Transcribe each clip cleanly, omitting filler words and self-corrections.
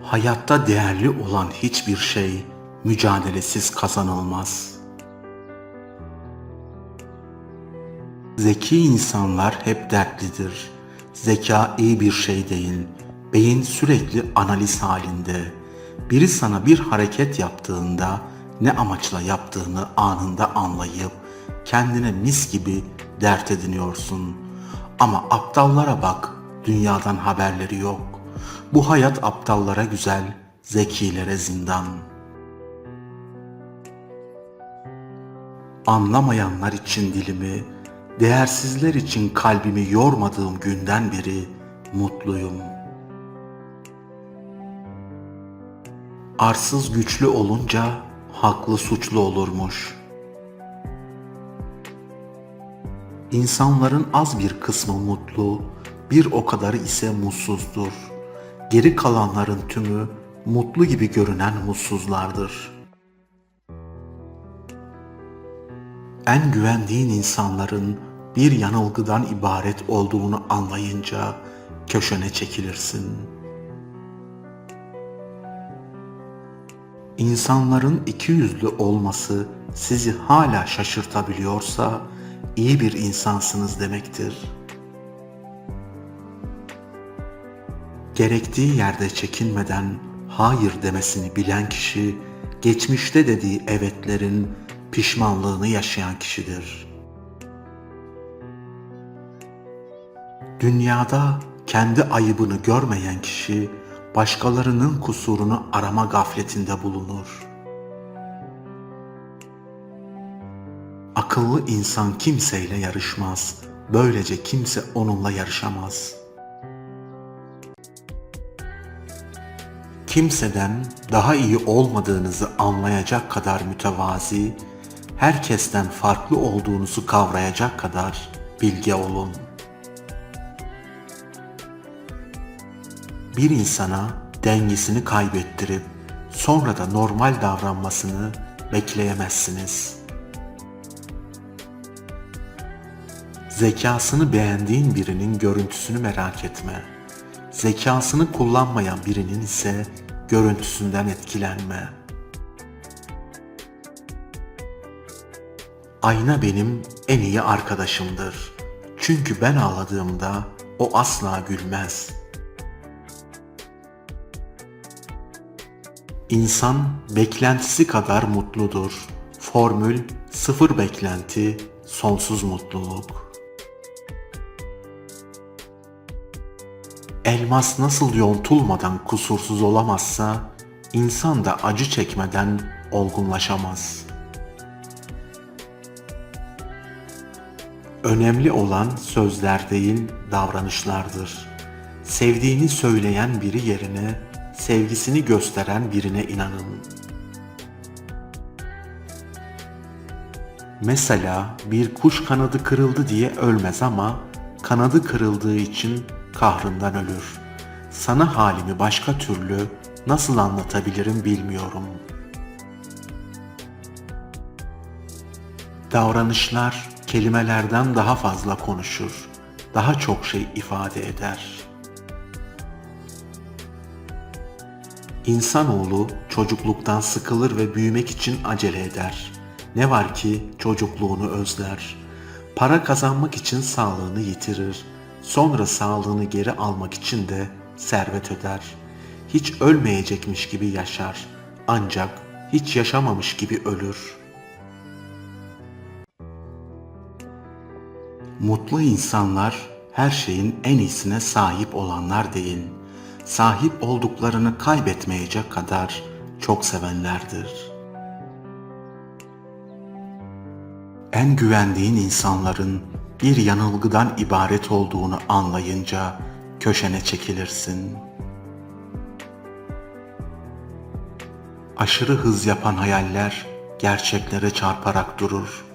Hayatta değerli olan hiçbir şey mücadelesiz kazanılmaz. Zeki insanlar hep dertlidir. Zeka iyi bir şey değil. Beyin sürekli analiz halinde. Biri sana bir hareket yaptığında ne amaçla yaptığını anında anlayıp kendine mis gibi dert ediniyorsun. Ama aptallara bak, dünyadan haberleri yok. Bu hayat aptallara güzel, zekilere zindan. Anlamayanlar için dilimi, değersizler için kalbimi yormadığım günden beri mutluyum. Arsız güçlü olunca haklı suçlu olurmuş. İnsanların az bir kısmı mutlu, bir o kadarı ise mutsuzdur. Geri kalanların tümü mutlu gibi görünen mutsuzlardır. En güvendiğin insanların bir yanılgıdan ibaret olduğunu anlayınca köşene çekilirsin. İnsanların ikiyüzlü olması sizi hala şaşırtabiliyorsa iyi bir insansınız demektir. Gerektiği yerde çekinmeden hayır demesini bilen kişi, geçmişte dediği evetlerin pişmanlığını yaşayan kişidir. Dünyada kendi ayıbını görmeyen kişi, başkalarının kusurunu arama gafletinde bulunur. Akıllı insan kimseyle yarışmaz, böylece kimse onunla yarışamaz. Kimseden daha iyi olmadığınızı anlayacak kadar mütevazi, herkesten farklı olduğunuzu kavrayacak kadar bilge olun. Bir insana dengesini kaybettirip sonra da normal davranmasını bekleyemezsiniz. Zekasını beğendiğin birinin görüntüsünü merak etme. Zekasını kullanmayan birinin ise görüntüsünden etkilenme. Ayna benim en iyi arkadaşımdır. Çünkü ben ağladığımda o asla gülmez. İnsan beklentisi kadar mutludur. Formül sıfır beklenti, sonsuz mutluluk. Elmas nasıl yontulmadan kusursuz olamazsa, insan da acı çekmeden olgunlaşamaz. Önemli olan sözler değil, davranışlardır. Sevdiğini söyleyen biri yerine, sevgisini gösteren birine inanın. Mesela bir kuş kanadı kırıldı diye ölmez ama kanadı kırıldığı için kahrından ölür. Sana halimi başka türlü nasıl anlatabilirim bilmiyorum. Davranışlar kelimelerden daha fazla konuşur, daha çok şey ifade eder. İnsanoğlu çocukluktan sıkılır ve büyümek için acele eder. Ne var ki çocukluğunu özler. Para kazanmak için sağlığını yitirir. Sonra sağlığını geri almak için de servet öder. Hiç ölmeyecekmiş gibi yaşar. Ancak hiç yaşamamış gibi ölür. Mutlu insanlar her şeyin en iyisine sahip olanlar değil, sahip olduklarını kaybetmeyecek kadar çok sevenlerdir. En güvendiğin insanların bir yanılgıdan ibaret olduğunu anlayınca köşene çekilirsin. Aşırı hız yapan hayaller gerçeklere çarparak durur.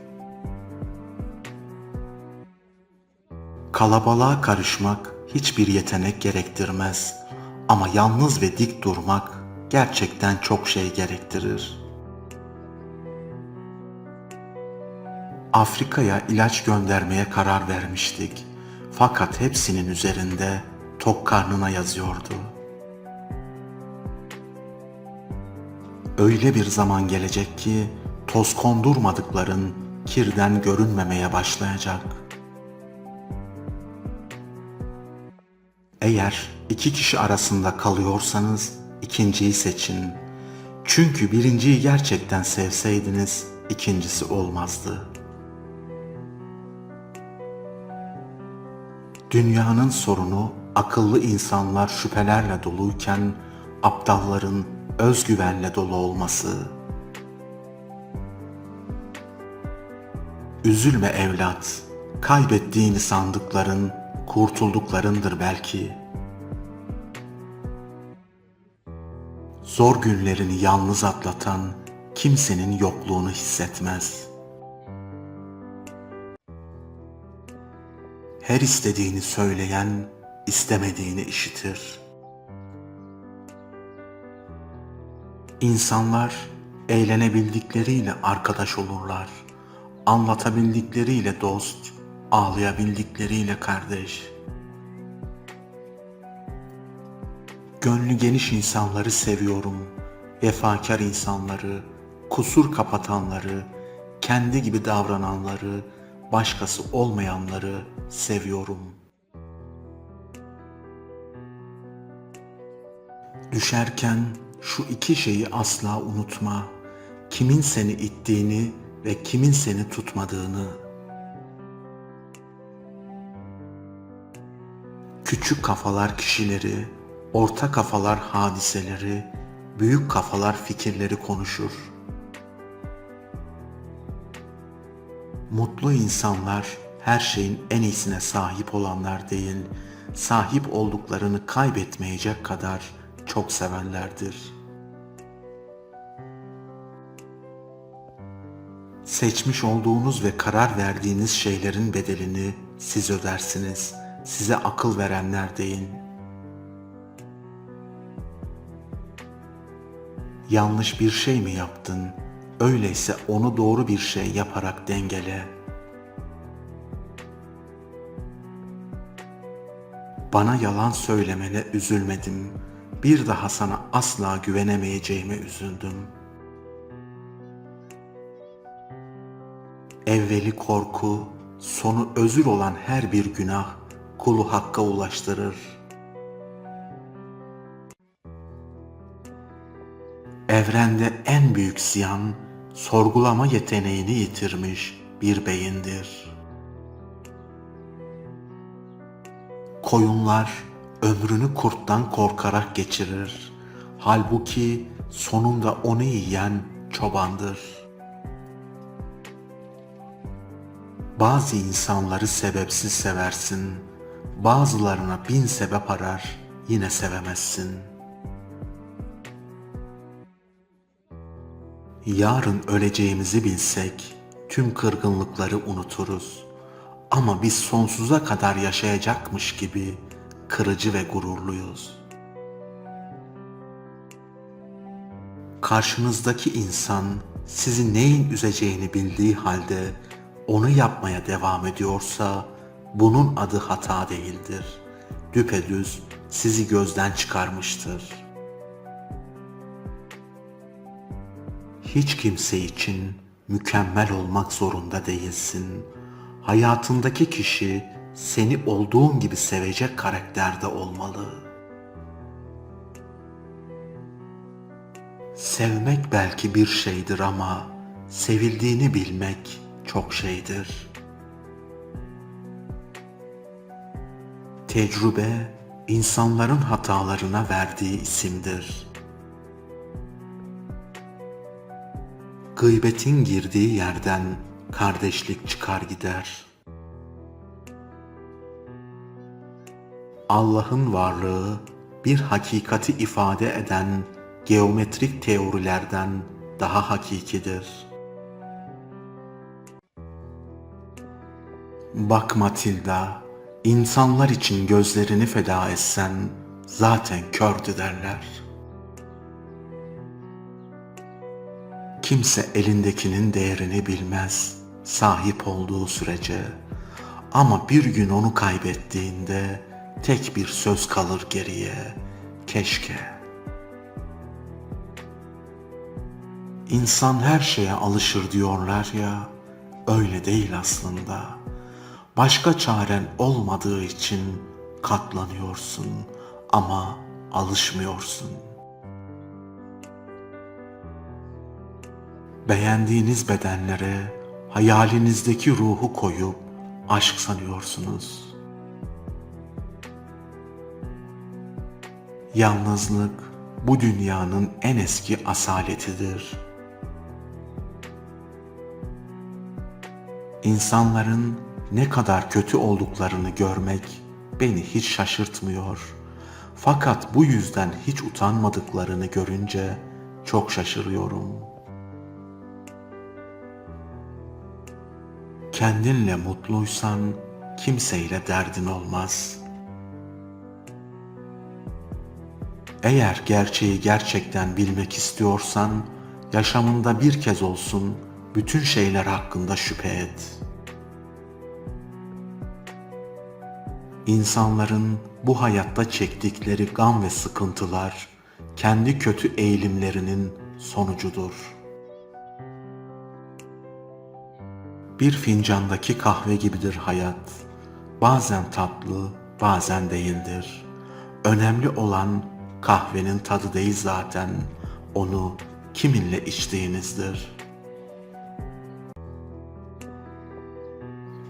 Kalabalığa karışmak hiçbir yetenek gerektirmez ama yalnız ve dik durmak gerçekten çok şey gerektirir. Afrika'ya ilaç göndermeye karar vermiştik. Fakat hepsinin üzerinde tok karnına yazıyordu. Öyle bir zaman gelecek ki toz kondurmadıkların kirden görünmemeye başlayacak. Eğer iki kişi arasında kalıyorsanız ikinciyi seçin. Çünkü birinciyi gerçekten sevseydiniz ikincisi olmazdı. Dünyanın sorunu akıllı insanlar şüphelerle doluyken aptalların özgüvenle dolu olması. Üzülme evlat, kaybettiğini sandıkların kurtulduklarındır belki. Zor günlerini yalnız atlatan kimsenin yokluğunu hissetmez. Her istediğini söyleyen istemediğini işitir. İnsanlar eğlenebildikleriyle arkadaş olurlar. Anlatabildikleriyle dost, ağlayabildikleriyle kardeş. Gönlü geniş insanları seviyorum. Vefakar insanları, kusur kapatanları, kendi gibi davrananları, başkası olmayanları seviyorum. Düşerken şu iki şeyi asla unutma. Kimin seni ittiğini ve kimin seni tutmadığını. Küçük kafalar kişileri, orta kafalar hadiseleri, büyük kafalar fikirleri konuşur. Mutlu insanlar her şeyin en iyisine sahip olanlar değil, sahip olduklarını kaybetmeyecek kadar çok sevenlerdir. Seçmiş olduğunuz ve karar verdiğiniz şeylerin bedelini siz ödersiniz. Size akıl verenler değil. Yanlış bir şey mi yaptın? Öyleyse onu doğru bir şey yaparak dengele. Bana yalan söylemene üzülmedim. Bir daha sana asla güvenemeyeceğime üzüldüm. Evveli korku, sonu özür olan her bir günah kulu hakka ulaştırır. Evrende en büyük ziyan, sorgulama yeteneğini yitirmiş bir beyindir. Koyunlar ömrünü kurttan korkarak geçirir. Halbuki sonunda onu yiyen çobandır. Bazı insanları sebepsiz seversin, bazılarına 1000 sebep arar, yine sevemezsin. Yarın öleceğimizi bilsek, tüm kırgınlıkları unuturuz. Ama biz sonsuza kadar yaşayacakmış gibi kırıcı ve gururluyuz. Karşınızdaki insan sizi neyin üzeceğini bildiği halde onu yapmaya devam ediyorsa bunun adı hata değildir. Düpedüz sizi gözden çıkarmıştır. Hiç kimse için mükemmel olmak zorunda değilsin. Hayatındaki kişi seni olduğun gibi sevecek karakterde olmalı. Sevmek belki bir şeydir ama sevildiğini bilmek çok şeydir. Tecrübe, insanların hatalarına verdiği isimdir. Gıybetin girdiği yerden kardeşlik çıkar gider. Allah'ın varlığı bir hakikati ifade eden geometrik teorilerden daha hakikidir. Bak Matilda, insanlar için gözlerini feda etsen zaten kördü derler. Kimse elindekinin değerini bilmez sahip olduğu sürece. Ama bir gün onu kaybettiğinde tek bir söz kalır geriye. Keşke. İnsan her şeye alışır diyorlar ya, öyle değil aslında. Başka çaren olmadığı için katlanıyorsun ama alışmıyorsun. Beğendiğiniz bedenlere hayalinizdeki ruhu koyup aşk sanıyorsunuz. Yalnızlık bu dünyanın en eski asaletidir. İnsanların ne kadar kötü olduklarını görmek beni hiç şaşırtmıyor. Fakat bu yüzden hiç utanmadıklarını görünce çok şaşırıyorum. Kendinle mutluysan kimseyle derdin olmaz. Eğer gerçeği gerçekten bilmek istiyorsan, yaşamında bir kez olsun bütün şeyler hakkında şüphe et. İnsanların bu hayatta çektikleri gam ve sıkıntılar, kendi kötü eğilimlerinin sonucudur. Bir fincandaki kahve gibidir hayat. Bazen tatlı, bazen değildir. Önemli olan kahvenin tadı değil zaten, onu kiminle içtiğinizdir.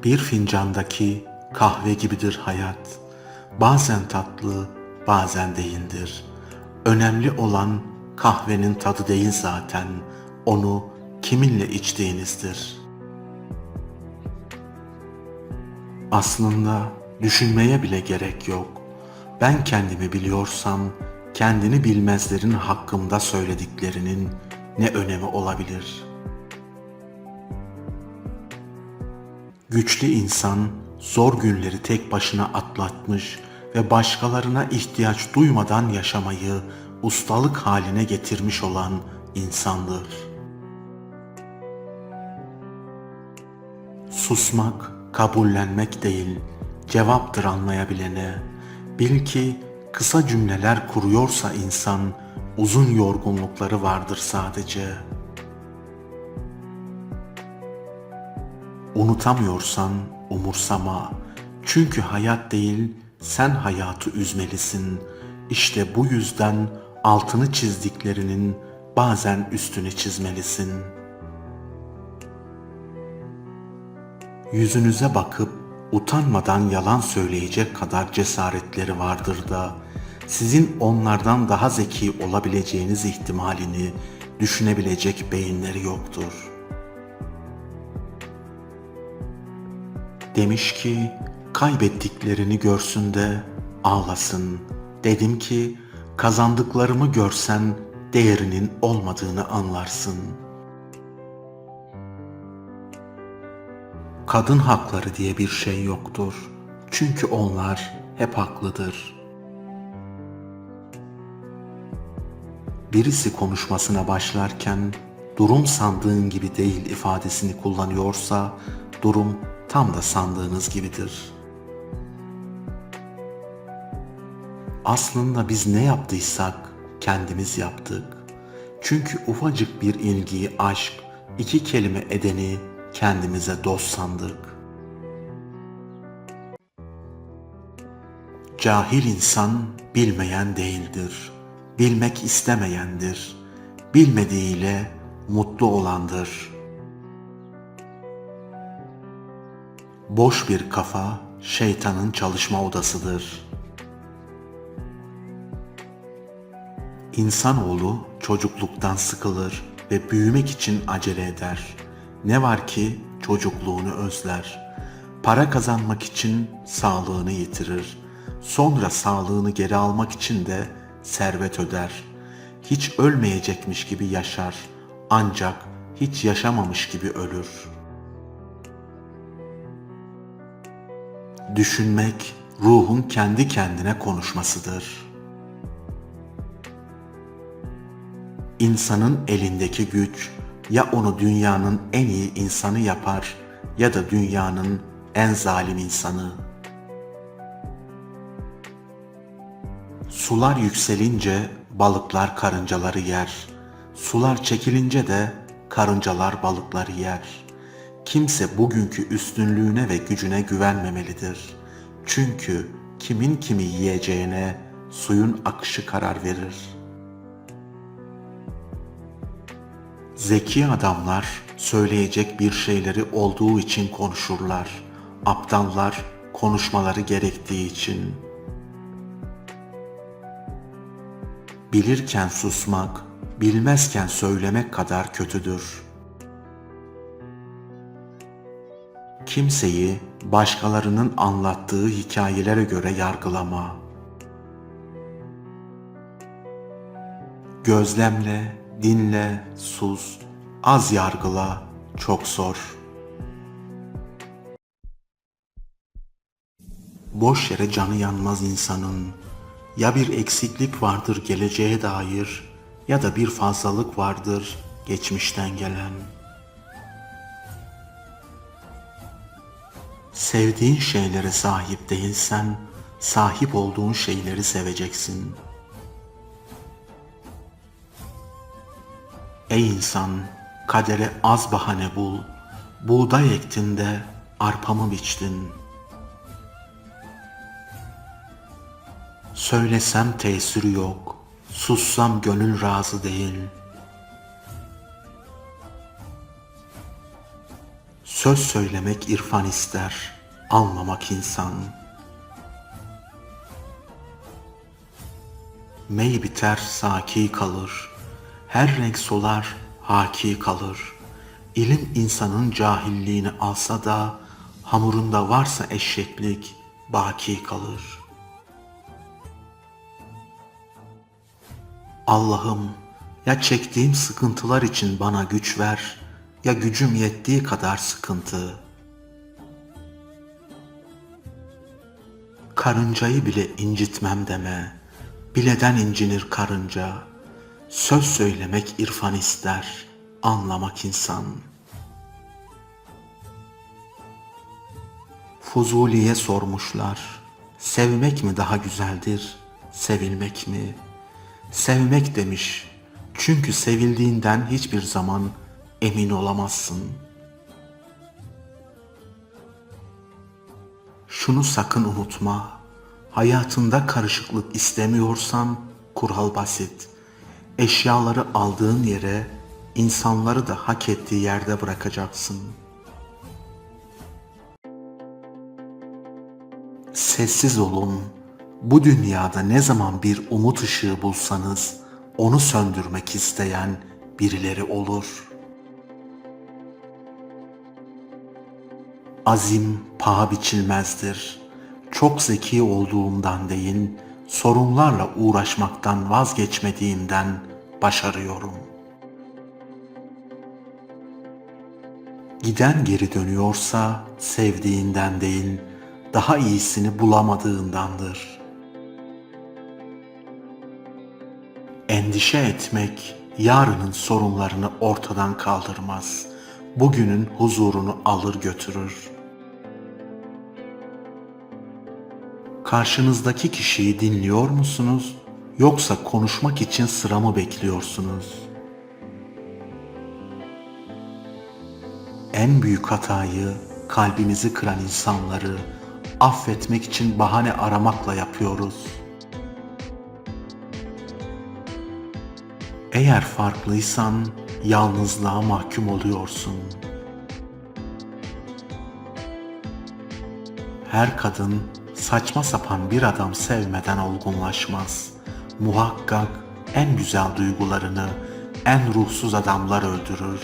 Bir fincandaki kahve gibidir hayat. Bazen tatlı, bazen değildir. Önemli olan kahvenin tadı değil zaten, onu kiminle içtiğinizdir. Aslında düşünmeye bile gerek yok. Ben kendimi biliyorsam, kendini bilmezlerin hakkımda söylediklerinin ne önemi olabilir? Güçlü insan zor günleri tek başına atlatmış ve başkalarına ihtiyaç duymadan yaşamayı ustalık haline getirmiş olan insandır. Susmak, kabullenmek değil, cevaptır anlayabilene. Bil ki kısa cümleler kuruyorsa insan, uzun yorgunlukları vardır sadece. Unutamıyorsan umursama. Çünkü hayat değil, sen hayatı üzmelisin. İşte bu yüzden altını çizdiklerinin bazen üstünü çizmelisin. Yüzünüze bakıp utanmadan yalan söyleyecek kadar cesaretleri vardır da sizin onlardan daha zeki olabileceğiniz ihtimalini düşünebilecek beyinleri yoktur. Demiş ki kaybettiklerini görsün de ağlasın. Dedim ki kazandıklarımı görsen değerinin olmadığını anlarsın. Kadın hakları diye bir şey yoktur. Çünkü onlar hep haklıdır. Birisi konuşmasına başlarken durum sandığın gibi değil ifadesini kullanıyorsa durum tam da sandığınız gibidir. Aslında biz ne yaptıysak kendimiz yaptık. Çünkü ufacık bir ilgiyi aşk, iki kelime edeni kendimize dost sandık. Cahil insan bilmeyen değildir. Bilmek istemeyendir. Bilmediğiyle mutlu olandır. Boş bir kafa şeytanın çalışma odasıdır. İnsanoğlu çocukluktan sıkılır ve büyümek için acele eder. Ne var ki çocukluğunu özler. Para kazanmak için sağlığını yitirir. Sonra sağlığını geri almak için de servet öder. Hiç ölmeyecekmiş gibi yaşar. Ancak hiç yaşamamış gibi ölür. Düşünmek, ruhun kendi kendine konuşmasıdır. İnsanın elindeki güç, ya onu dünyanın en iyi insanı yapar ya da dünyanın en zalim insanı. Sular yükselince balıklar karıncaları yer. Sular çekilince de karıncalar balıkları yer. Kimse bugünkü üstünlüğüne ve gücüne güvenmemelidir. Çünkü kimin kimi yiyeceğine suyun akışı karar verir. Zeki adamlar söyleyecek bir şeyleri olduğu için konuşurlar. Aptallar konuşmaları gerektiği için. Bilirken susmak, bilmezken söylemek kadar kötüdür. Kimseyi başkalarının anlattığı hikayelere göre yargılama. Gözlemle, dinle, sus, az yargıla, çok sor. Boş yere canı yanmaz insanın. Ya bir eksiklik vardır geleceğe dair ya da bir fazlalık vardır geçmişten gelen. Sevdiğin şeylere sahip değilsen, sahip olduğun şeyleri seveceksin. Ey insan, kadere az bahane bul. Buğday ektin de arpamı biçtin. Söylesem tesiri yok, sussam gönül razı değil. Söz söylemek irfan ister, anlamak insan. Mey biter saki kalır, her renk solar haki kalır. İlim insanın cahilliğini alsa da, hamurunda varsa eşeklik baki kalır. Allah'ım, ya çektiğim sıkıntılar için bana güç ver, ya gücüm yettiği kadar sıkıntı. Karıncayı bile incitmem deme, bileden incinir karınca. Söz söylemek irfan ister, anlamak insan. Fuzuli'ye sormuşlar, sevmek mi daha güzeldir, sevilmek mi? Sevmek demiş, çünkü sevildiğinden hiçbir zaman emin olamazsın. Şunu sakın unutma, hayatında karışıklık istemiyorsan kural basit. Eşyaları aldığın yere, insanları da hak ettiği yerde bırakacaksın. Sessiz olun. Bu dünyada ne zaman bir umut ışığı bulsanız, onu söndürmek isteyen birileri olur. Azim paha biçilmezdir. Çok zeki olduğumdan değil, sorunlarla uğraşmaktan vazgeçmediğimden başarıyorum. Giden geri dönüyorsa sevdiğinden değil, daha iyisini bulamadığındandır. Endişe etmek yarının sorunlarını ortadan kaldırmaz. Bugünün huzurunu alır götürür. Karşınızdaki kişiyi dinliyor musunuz? Yoksa konuşmak için sıra mı bekliyorsunuz? En büyük hatayı kalbimizi kıran insanları affetmek için bahane aramakla yapıyoruz. Eğer farklıysan yalnızlığa mahkum oluyorsun. Her kadın saçma sapan bir adam sevmeden olgunlaşmaz. Muhakkak en güzel duygularını en ruhsuz adamlar öldürür.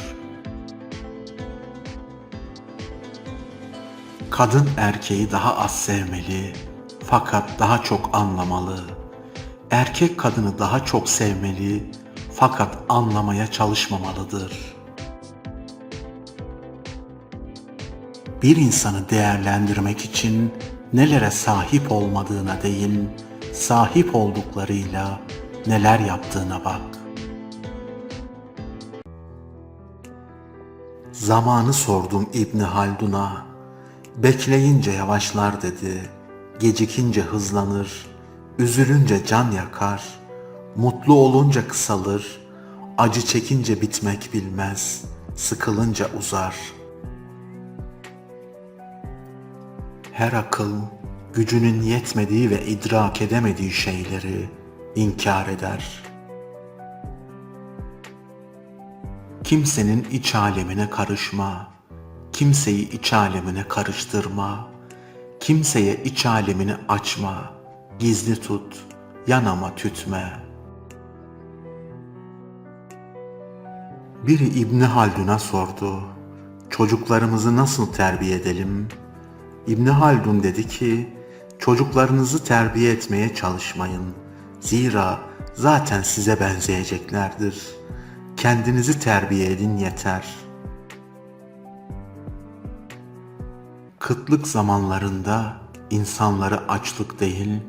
Kadın erkeği daha az sevmeli, fakat daha çok anlamalı. Erkek kadını daha çok sevmeli, fakat anlamaya çalışmamalıdır. Bir insanı değerlendirmek için nelere sahip olmadığına değil, sahip olduklarıyla neler yaptığına bak. Zamanı sordum İbni Haldun'a, bekleyince yavaşlar dedi, gecikince hızlanır, üzülünce can yakar, mutlu olunca kısalır, Acı çekince bitmek bilmez, sıkılınca uzar. Her akıl, gücünün yetmediği ve idrak edemediği şeyleri inkar eder. Kimsenin iç alemine karışma, kimseyi iç alemine karıştırma, kimseye iç alemini açma, gizli tut, yanama tütme. Biri İbni Haldun'a sordu, çocuklarımızı nasıl terbiye edelim? İbni Haldun dedi ki, çocuklarınızı terbiye etmeye çalışmayın. Zira zaten size benzeyeceklerdir. Kendinizi terbiye edin yeter. Kıtlık zamanlarında insanları açlık değil,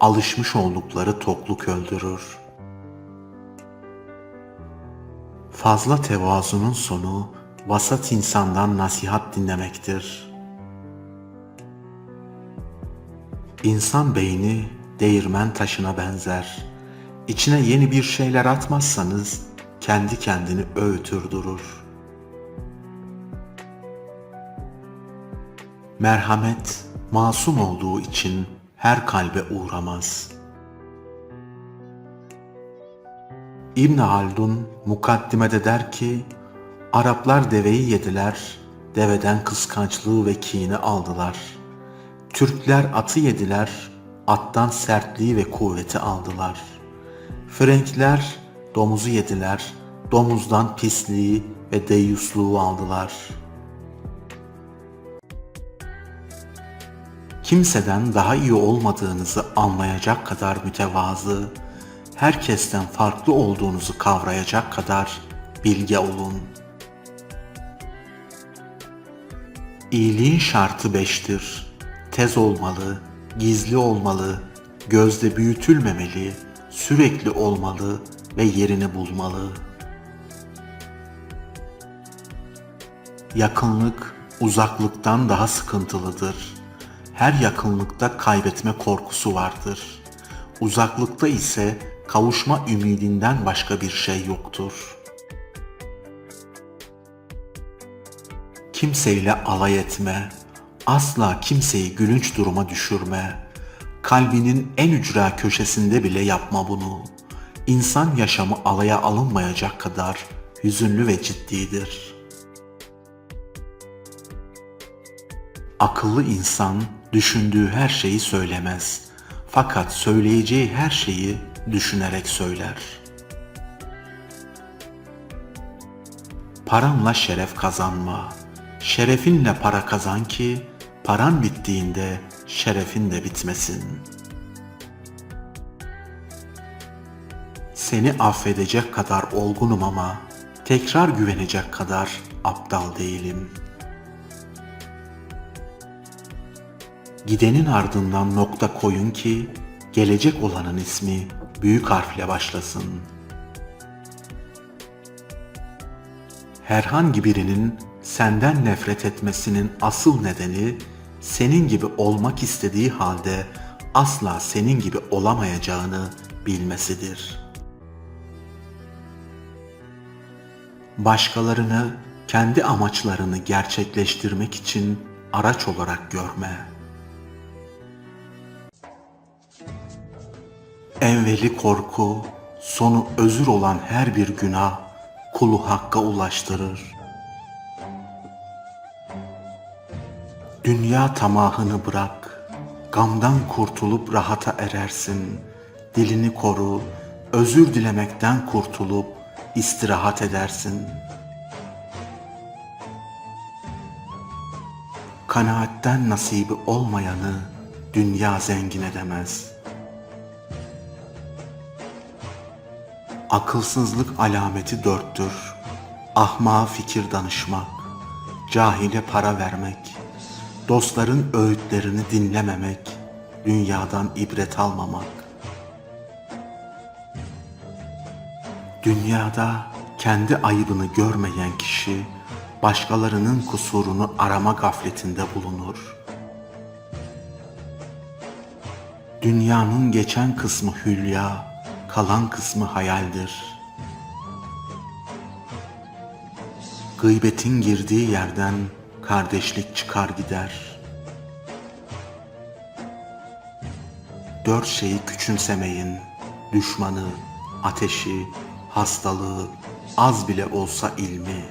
alışmış oldukları tokluk öldürür. Fazla tevazunun sonu, vasat insandan nasihat dinlemektir. İnsan beyni değirmen taşına benzer. İçine yeni bir şeyler atmazsanız kendi kendini öğütür durur. Merhamet masum olduğu için her kalbe uğramaz. İbn Haldun mukaddimede der ki, Araplar deveyi yediler, deveden kıskançlığı ve kini aldılar. Türkler atı yediler, attan sertliği ve kuvveti aldılar. Frenkler domuzu yediler, domuzdan pisliği ve deyyusluğu aldılar. Kimseden daha iyi olmadığınızı anlayacak kadar mütevazı, herkesten farklı olduğunuzu kavrayacak kadar bilge olun. İyiliğin şartı 5'tir. Tez olmalı, gizli olmalı, gözde büyütülmemeli, sürekli olmalı ve yerini bulmalı. Yakınlık uzaklıktan daha sıkıntılıdır. Her yakınlıkta kaybetme korkusu vardır. Uzaklıkta ise kavuşma ümidinden başka bir şey yoktur. Kimseyle alay etme, asla kimseyi gülünç duruma düşürme. Kalbinin en ücra köşesinde bile yapma bunu. İnsan yaşamı alaya alınmayacak kadar hüzünlü ve ciddidir. Akıllı insan düşündüğü her şeyi söylemez. Fakat söyleyeceği her şeyi düşünerek söyler. Paranla şeref kazanma. Şerefinle para kazan ki paran bittiğinde şerefin de bitmesin. Seni affedecek kadar olgunum ama tekrar güvenecek kadar aptal değilim. Gidenin ardından nokta koyun ki gelecek olanın ismi büyük harfle başlasın. Herhangi birinin senden nefret etmesinin asıl nedeni senin gibi olmak istediği halde asla senin gibi olamayacağını bilmesidir. Başkalarını kendi amaçlarını gerçekleştirmek için araç olarak görme. Evveli korku, sonu özür olan her bir günah kulu hakka ulaştırır. Dünya tamahını bırak, gamdan kurtulup rahata erersin. Dilini koru, özür dilemekten kurtulup istirahat edersin. Kanaatten nasibi olmayanı dünya zengin edemez. Akılsızlık alameti 4'tür. Ahmağa fikir danışmak, cahile para vermek, dostların öğütlerini dinlememek, dünyadan ibret almamak. Dünyada kendi ayıbını görmeyen kişi, başkalarının kusurunu arama gafletinde bulunur. Dünyanın geçen kısmı hülya, kalan kısmı hayaldir. Gıybetin girdiği yerden kardeşlik çıkar gider. Dört şeyi küçümsemeyin: düşmanı, ateşi, hastalığı, az bile olsa ilmi.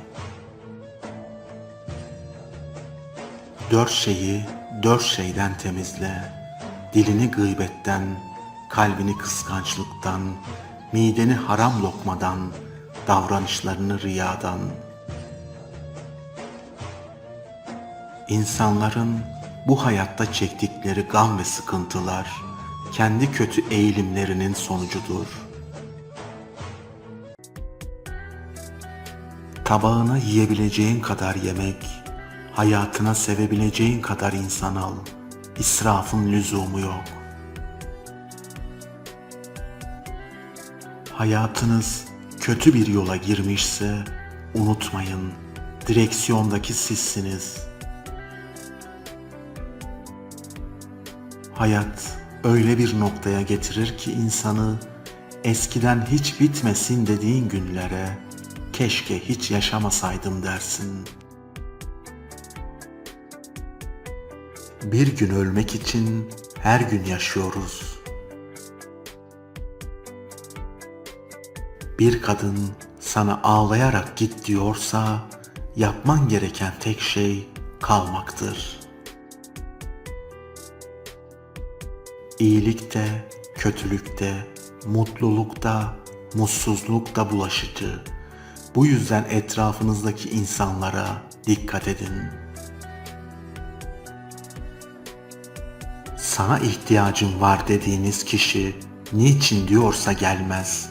Dört şeyi dört şeyden temizle: dilini gıybetten, kalbini kıskançlıktan, mideni haram lokmadan, davranışlarını riyadan. İnsanların bu hayatta çektikleri gam ve sıkıntılar kendi kötü eğilimlerinin sonucudur. Tabağına yiyebileceğin kadar yemek, hayatına sevebileceğin kadar insan al. İsrafın lüzumu yok. Hayatınız kötü bir yola girmişse unutmayın, direksiyondaki sizsiniz. Hayat öyle bir noktaya getirir ki insanı, eskiden hiç bitmesin dediğin günlere keşke hiç yaşamasaydım dersin. Bir gün ölmek için her gün yaşıyoruz. Bir kadın sana ağlayarak git diyorsa yapman gereken tek şey kalmaktır. İyilikte, kötülükte, mutlulukta, mutsuzlukta bulaşıcı. Bu yüzden etrafınızdaki insanlara dikkat edin. Sana ihtiyacım var dediğiniz kişi niçin diyorsa gelmez.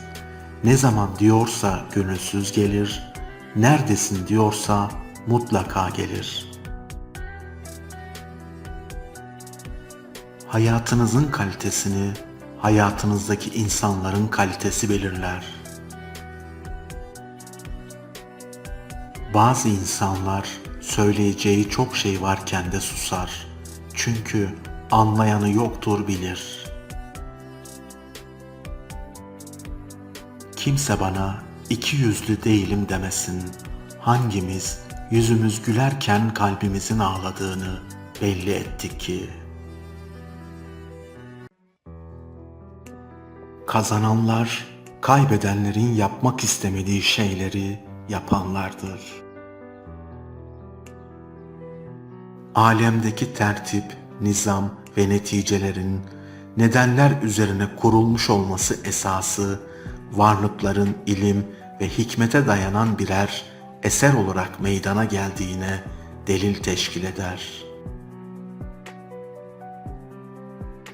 Ne zaman diyorsa gönülsüz gelir. Neredesin diyorsa mutlaka gelir. Hayatınızın kalitesini hayatınızdaki insanların kalitesi belirler. Bazı insanlar söyleyeceği çok şey varken de susar. Çünkü anlayanı yoktur bilir. Kimse bana iki yüzlü değilim demesin. Hangimiz yüzümüz gülerken kalbimizin ağladığını belli ettik ki? Kazananlar, kaybedenlerin yapmak istemediği şeyleri yapanlardır. Alemdeki tertip, nizam ve neticelerin nedenler üzerine kurulmuş olması esası, varlıkların ilim ve hikmete dayanan birer eser olarak meydana geldiğine delil teşkil eder.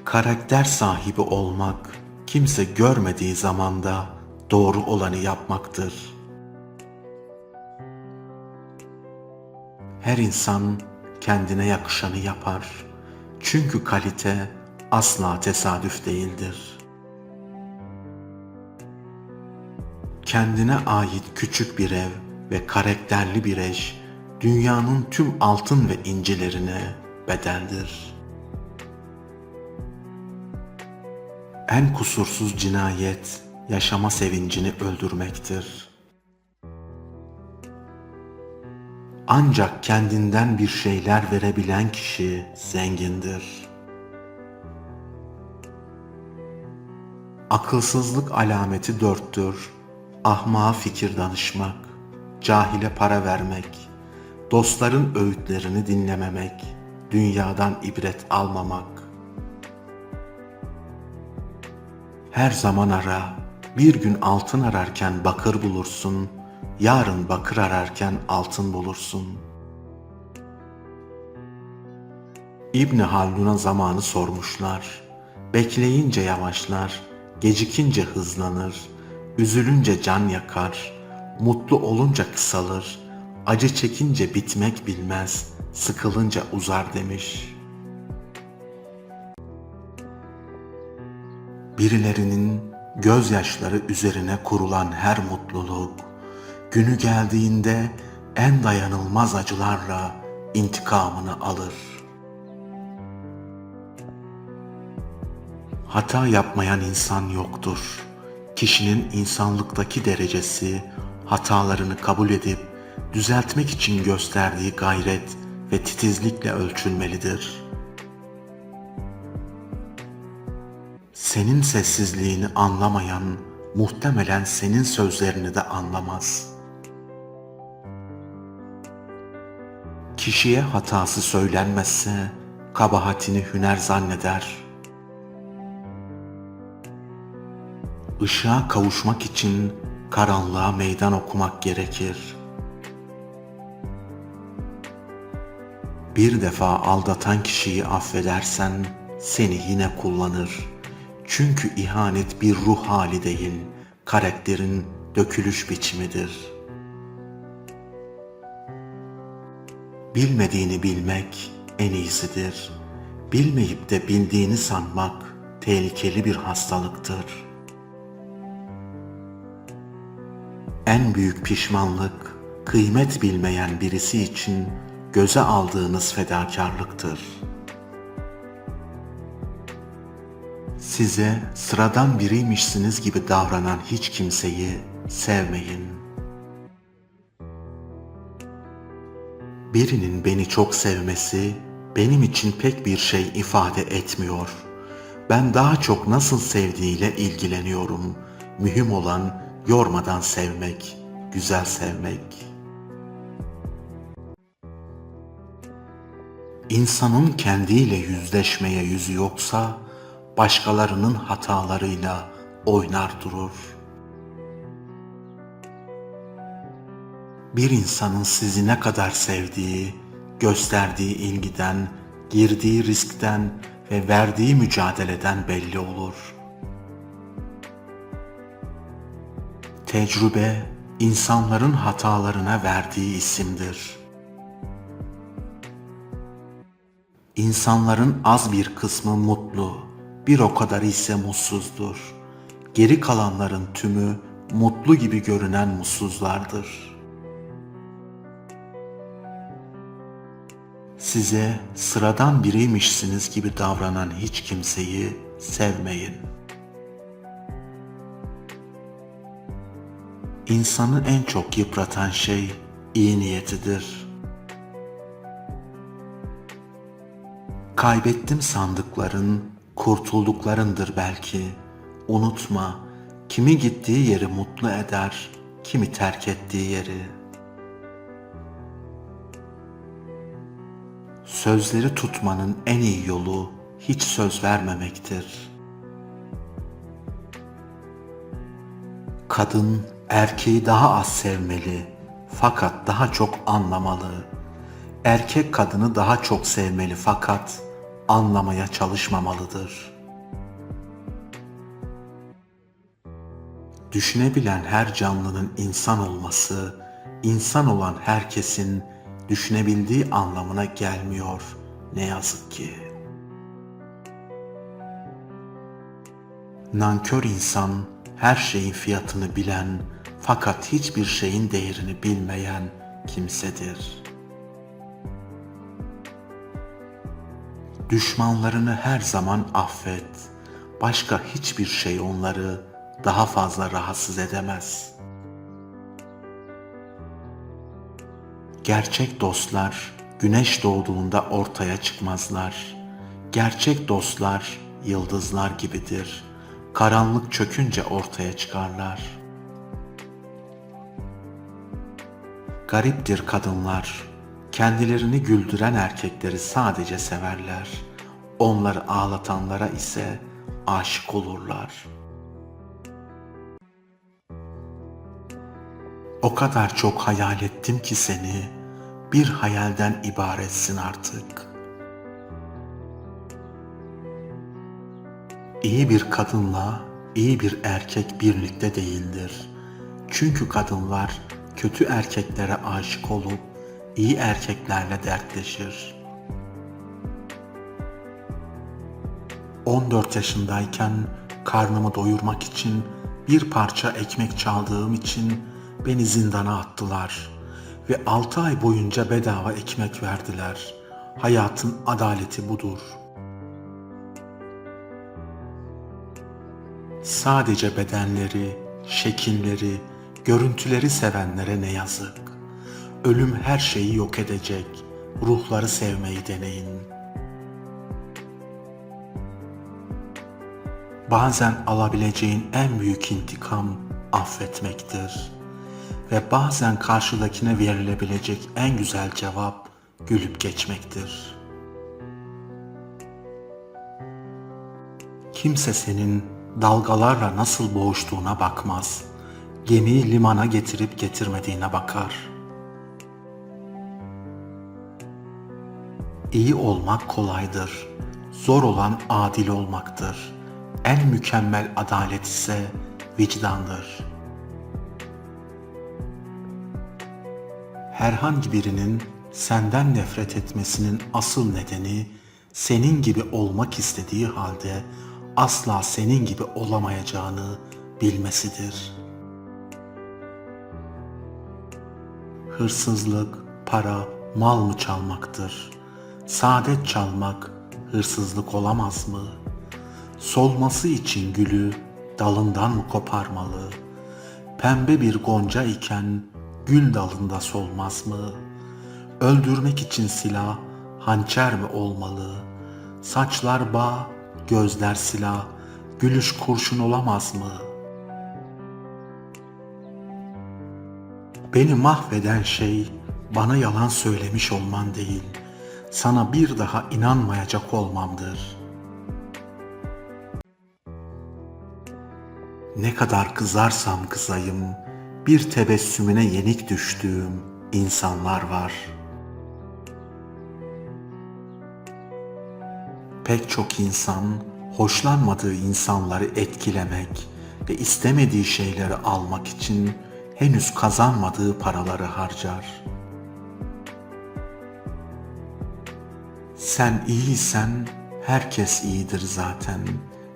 Karakter sahibi olmak, kimse görmediği zamanda doğru olanı yapmaktır. Her insan kendine yakışanı yapar. Çünkü kalite asla tesadüf değildir. Kendine ait küçük bir ev ve karakterli bir eş, dünyanın tüm altın ve incilerine bedeldir. En kusursuz cinayet, yaşama sevincini öldürmektir. Ancak kendinden bir şeyler verebilen kişi zengindir. Akılsızlık alameti dörttür: ahmağa fikir danışmak, cahile para vermek, dostların öğütlerini dinlememek, dünyadan ibret almamak. Her zaman ara, bir gün altın ararken bakır bulursun, yarın bakır ararken altın bulursun. İbn Haldun'a zamanı sormuşlar. Bekleyince yavaşlar, gecikince hızlanır, üzülünce can yakar, mutlu olunca kısalır, acı çekince bitmek bilmez, sıkılınca uzar demiş. Birilerinin gözyaşları üzerine kurulan her mutluluk, günü geldiğinde en dayanılmaz acılarla intikamını alır. Hata yapmayan insan yoktur. Kişinin insanlıktaki derecesi, hatalarını kabul edip düzeltmek için gösterdiği gayret ve titizlikle ölçülmelidir. Senin sessizliğini anlamayan, muhtemelen senin sözlerini de anlamaz. Kişiye hatası söylenmezse, kabahatini hüner zanneder. Işığa kavuşmak için karanlığa meydan okumak gerekir. Bir defa aldatan kişiyi affedersen seni yine kullanır. Çünkü ihanet bir ruh hali değil, karakterin dökülüş biçimidir. Bilmediğini bilmek en iyisidir. Bilmeyip de bildiğini sanmak tehlikeli bir hastalıktır. En büyük pişmanlık, kıymet bilmeyen birisi için göze aldığınız fedakarlıktır. Size sıradan biriymişsiniz gibi davranan hiç kimseyi sevmeyin. Birinin beni çok sevmesi benim için pek bir şey ifade etmiyor. Ben daha çok nasıl sevdiğiyle ilgileniyorum. Mühim olan yormadan sevmek, güzel sevmek. İnsanın kendiyle yüzleşmeye yüzü yoksa, başkalarının hatalarıyla oynar durur. Bir insanın sizi ne kadar sevdiği, gösterdiği ilgiden, girdiği riskten ve verdiği mücadeleden belli olur. Tecrübe, insanların hatalarına verdiği isimdir. İnsanların az bir kısmı mutlu, bir o kadarı ise mutsuzdur. Geri kalanların tümü mutlu gibi görünen mutsuzlardır. Size sıradan biriymişsiniz gibi davranan hiç kimseyi sevmeyin. İnsanı en çok yıpratan şey iyi niyetidir. Kaybettim sandıkların, kurtulduklarındır belki. Unutma, kimi gittiği yeri mutlu eder, kimi terk ettiği yeri. Sözleri tutmanın en iyi yolu hiç söz vermemektir. Kadın erkeği daha az sevmeli fakat daha çok anlamalı. Erkek kadını daha çok sevmeli fakat anlamaya çalışmamalıdır. Düşünebilen her canlının insan olması, insan olan herkesin düşünebildiği anlamına gelmiyor ne yazık ki. Nankör insan, her şeyin fiyatını bilen fakat hiçbir şeyin değerini bilmeyen kimsedir. Düşmanlarını her zaman affet. Başka hiçbir şey onları daha fazla rahatsız edemez. Gerçek dostlar güneş doğduğunda ortaya çıkmazlar. Gerçek dostlar yıldızlar gibidir. Karanlık çökünce ortaya çıkarlar. Gariptir kadınlar. Kendilerini güldüren erkekleri sadece severler. Onları ağlatanlara ise aşık olurlar. O kadar çok hayal ettim ki seni, bir hayalden ibaretsin artık. İyi bir kadınla iyi bir erkek birlikte değildir. Çünkü kadınlar kötü erkeklere aşık olup iyi erkeklerle dertleşir. 14 yaşındayken karnımı doyurmak için bir parça ekmek çaldığım için beni zindana attılar ve 6 ay boyunca bedava ekmek verdiler. Hayatın adaleti budur. Sadece bedenleri, şekilleri, görüntüleri sevenlere ne yazık. Ölüm her şeyi yok edecek. Ruhları sevmeyi deneyin. Bazen alabileceğin en büyük intikam affetmektir. Ve bazen karşıdakine verilebilecek en güzel cevap gülüp geçmektir. Kimse senin dalgalarla nasıl boğuştuğuna bakmaz. Gemiyi limana getirip getirmediğine bakar. İyi olmak kolaydır. Zor olan adil olmaktır. En mükemmel adalet ise vicdandır. Herhangi birinin senden nefret etmesinin asıl nedeni senin gibi olmak istediği halde asla senin gibi olamayacağını bilmesidir. Hırsızlık, para, mal mı çalmaktır? Saadet çalmak hırsızlık olamaz mı? Solması için gülü dalından mı koparmalı? Pembe bir gonca iken gül dalında solmaz mı? Öldürmek için silah hançer mi olmalı? Saçlar bağ, gözler silah, gülüş kurşun olamaz mı? Beni mahveden şey bana yalan söylemiş olman değil, sana bir daha inanmayacak olmamdır. Ne kadar kızarsam kızayım, bir tebessümüne yenik düştüğüm insanlar var. Pek çok insan hoşlanmadığı insanları etkilemek ve istemediği şeyleri almak için henüz kazanmadığı paraları harcar. Sen iyiysen herkes iyidir zaten.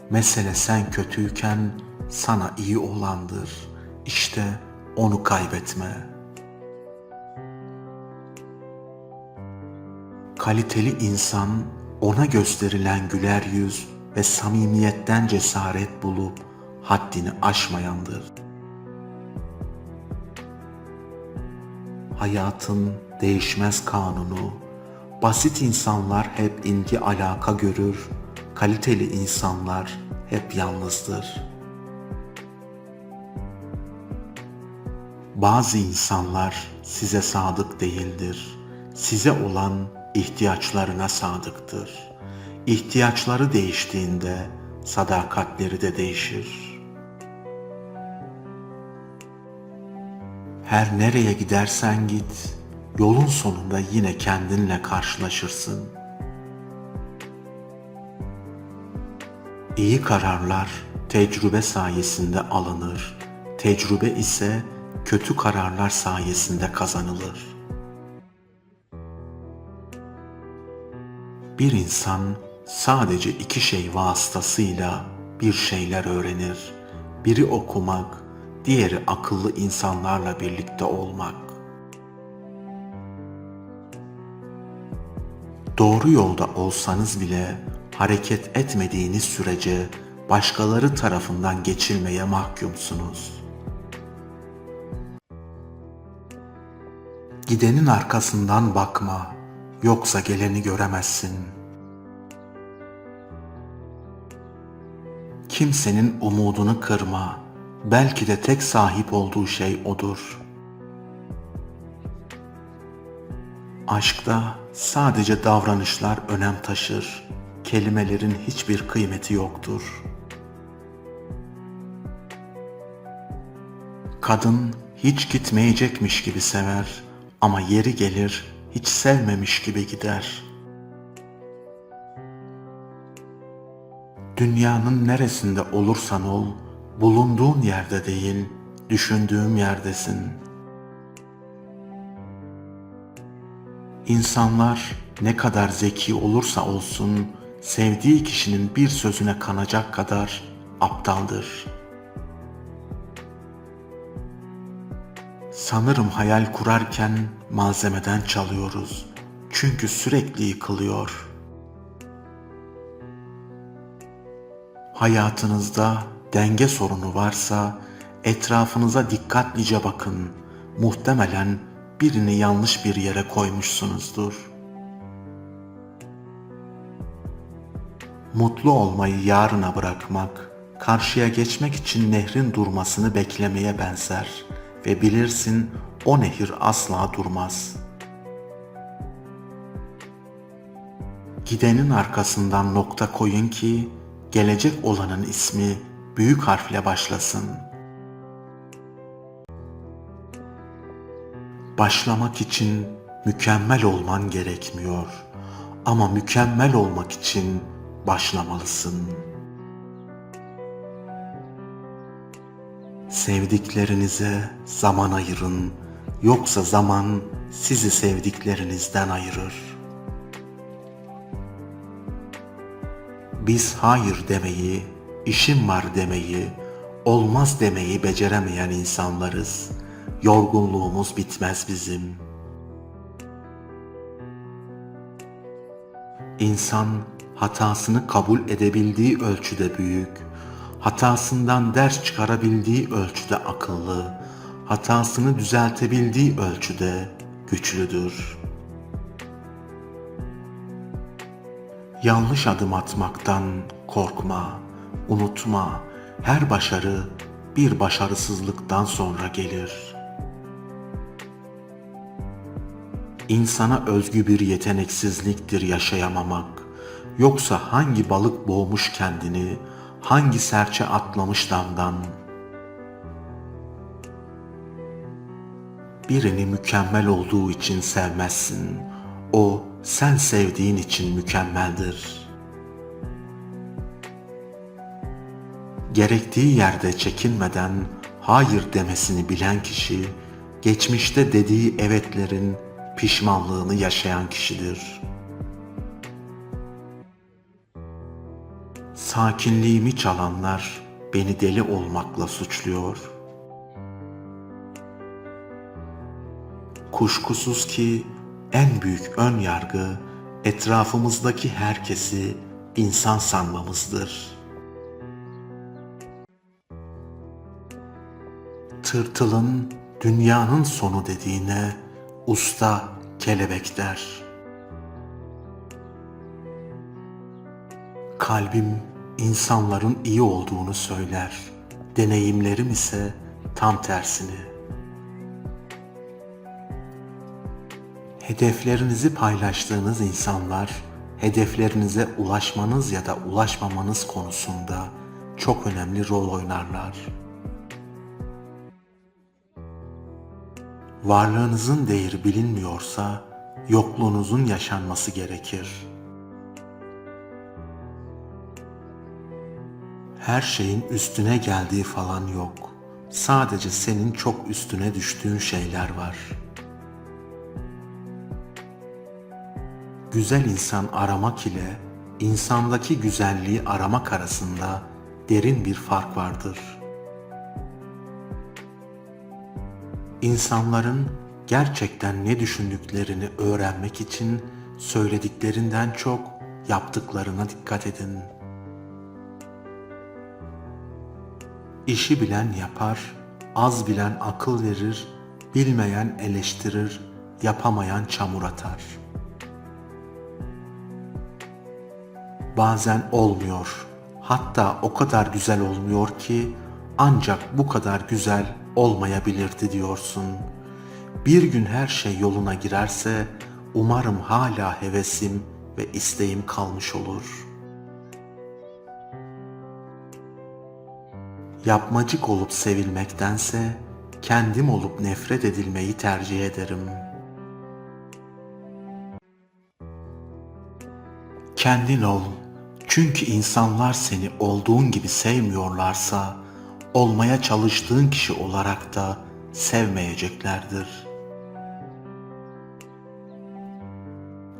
Mesele sen kötüyken sana iyi olandır. İşte onu kaybetme. Kaliteli insan ona gösterilen güler yüz ve samimiyetten cesaret bulup haddini aşmayandır. Hayatın değişmez kanunu, basit insanlar hep ilgi alaka görür, kaliteli insanlar hep yalnızdır. Bazı insanlar size sadık değildir. Size olan ihtiyaçlarına sadıktır. İhtiyaçları değiştiğinde sadakatleri de değişir. Her nereye gidersen git, yolun sonunda yine kendinle karşılaşırsın. İyi kararlar tecrübe sayesinde alınır. Tecrübe ise kötü kararlar sayesinde kazanılır. Bir insan sadece iki şey vasıtasıyla bir şeyler öğrenir. Biri okumak, diğeri akıllı insanlarla birlikte olmak. Doğru yolda olsanız bile hareket etmediğiniz sürece başkaları tarafından geçilmeye mahkumsunuz. Gidenin arkasından bakma, yoksa geleni göremezsin. Kimsenin umudunu kırma, belki de tek sahip olduğu şey odur. Aşkta sadece davranışlar önem taşır, kelimelerin hiçbir kıymeti yoktur. Kadın hiç gitmeyecekmiş gibi sever ama yeri gelir hiç sevmemiş gibi gider. Dünyanın neresinde olursan ol, bulunduğun yerde değil, düşündüğüm yerdesin. İnsanlar ne kadar zeki olursa olsun, sevdiği kişinin bir sözüne kanacak kadar aptaldır. Sanırım hayal kurarken malzemeden çalıyoruz. Çünkü sürekli yıkılıyor. Hayatınızda denge sorunu varsa etrafınıza dikkatlice bakın. Muhtemelen birini yanlış bir yere koymuşsunuzdur. Mutlu olmayı yarına bırakmak, karşıya geçmek için nehrin durmasını beklemeye benzer ve bilirsin o nehir asla durmaz. Gidenin arkasından nokta koyun ki gelecek olanın ismi büyük harfle başlasın. Başlamak için mükemmel olman gerekmiyor ama mükemmel olmak için başlamalısın. Sevdiklerinize zaman ayırın, yoksa zaman sizi sevdiklerinizden ayırır. Biz hayır demeyi, işim var demeyi, olmaz demeyi beceremeyen insanlarız. Yorgunluğumuz bitmez bizim. İnsan hatasını kabul edebildiği ölçüde büyük, hatasından ders çıkarabildiği ölçüde akıllı, hatasını düzeltebildiği ölçüde güçlüdür. Yanlış adım atmaktan korkma, unutma, her başarı bir başarısızlıktan sonra gelir. İnsana özgü bir yeteneksizliktir yaşayamamak. Yoksa hangi balık boğmuş kendini, hangi serçe atlamış damdan? Birini mükemmel olduğu için sevmezsin. O, sen sevdiğin için mükemmeldir. Gerektiği yerde çekinmeden hayır demesini bilen kişi, geçmişte dediği evetlerin pişmanlığını yaşayan kişidir. Sakinliğimi çalanlar beni deli olmakla suçluyor. Kuşkusuz ki en büyük ön yargı etrafımızdaki herkesi insan sanmamızdır. Tırtılın dünyanın sonu dediğine usta kelebek der. Kalbim insanların iyi olduğunu söyler. Deneyimlerim ise tam tersini. Hedeflerinizi paylaştığınız insanlar, hedeflerinize ulaşmanız ya da ulaşmamanız konusunda çok önemli rol oynarlar. Varlığınızın değeri bilinmiyorsa, yokluğunuzun yaşanması gerekir. Her şeyin üstüne geldiği falan yok. Sadece senin çok üstüne düştüğün şeyler var. Güzel insan aramak ile insandaki güzelliği aramak arasında derin bir fark vardır. İnsanların gerçekten ne düşündüklerini öğrenmek için söylediklerinden çok yaptıklarına dikkat edin. İşi bilen yapar, az bilen akıl verir, bilmeyen eleştirir, yapamayan çamur atar. Bazen olmuyor, hatta o kadar güzel olmuyor ki ancak bu kadar güzel olmayabilirdi diyorsun. Bir gün her şey yoluna girerse umarım hala hevesim ve isteğim kalmış olur. Yapmacık olup sevilmektense kendim olup nefret edilmeyi tercih ederim. Kendin ol. Çünkü insanlar seni olduğun gibi sevmiyorlarsa, olmaya çalıştığın kişi olarak da sevmeyeceklerdir.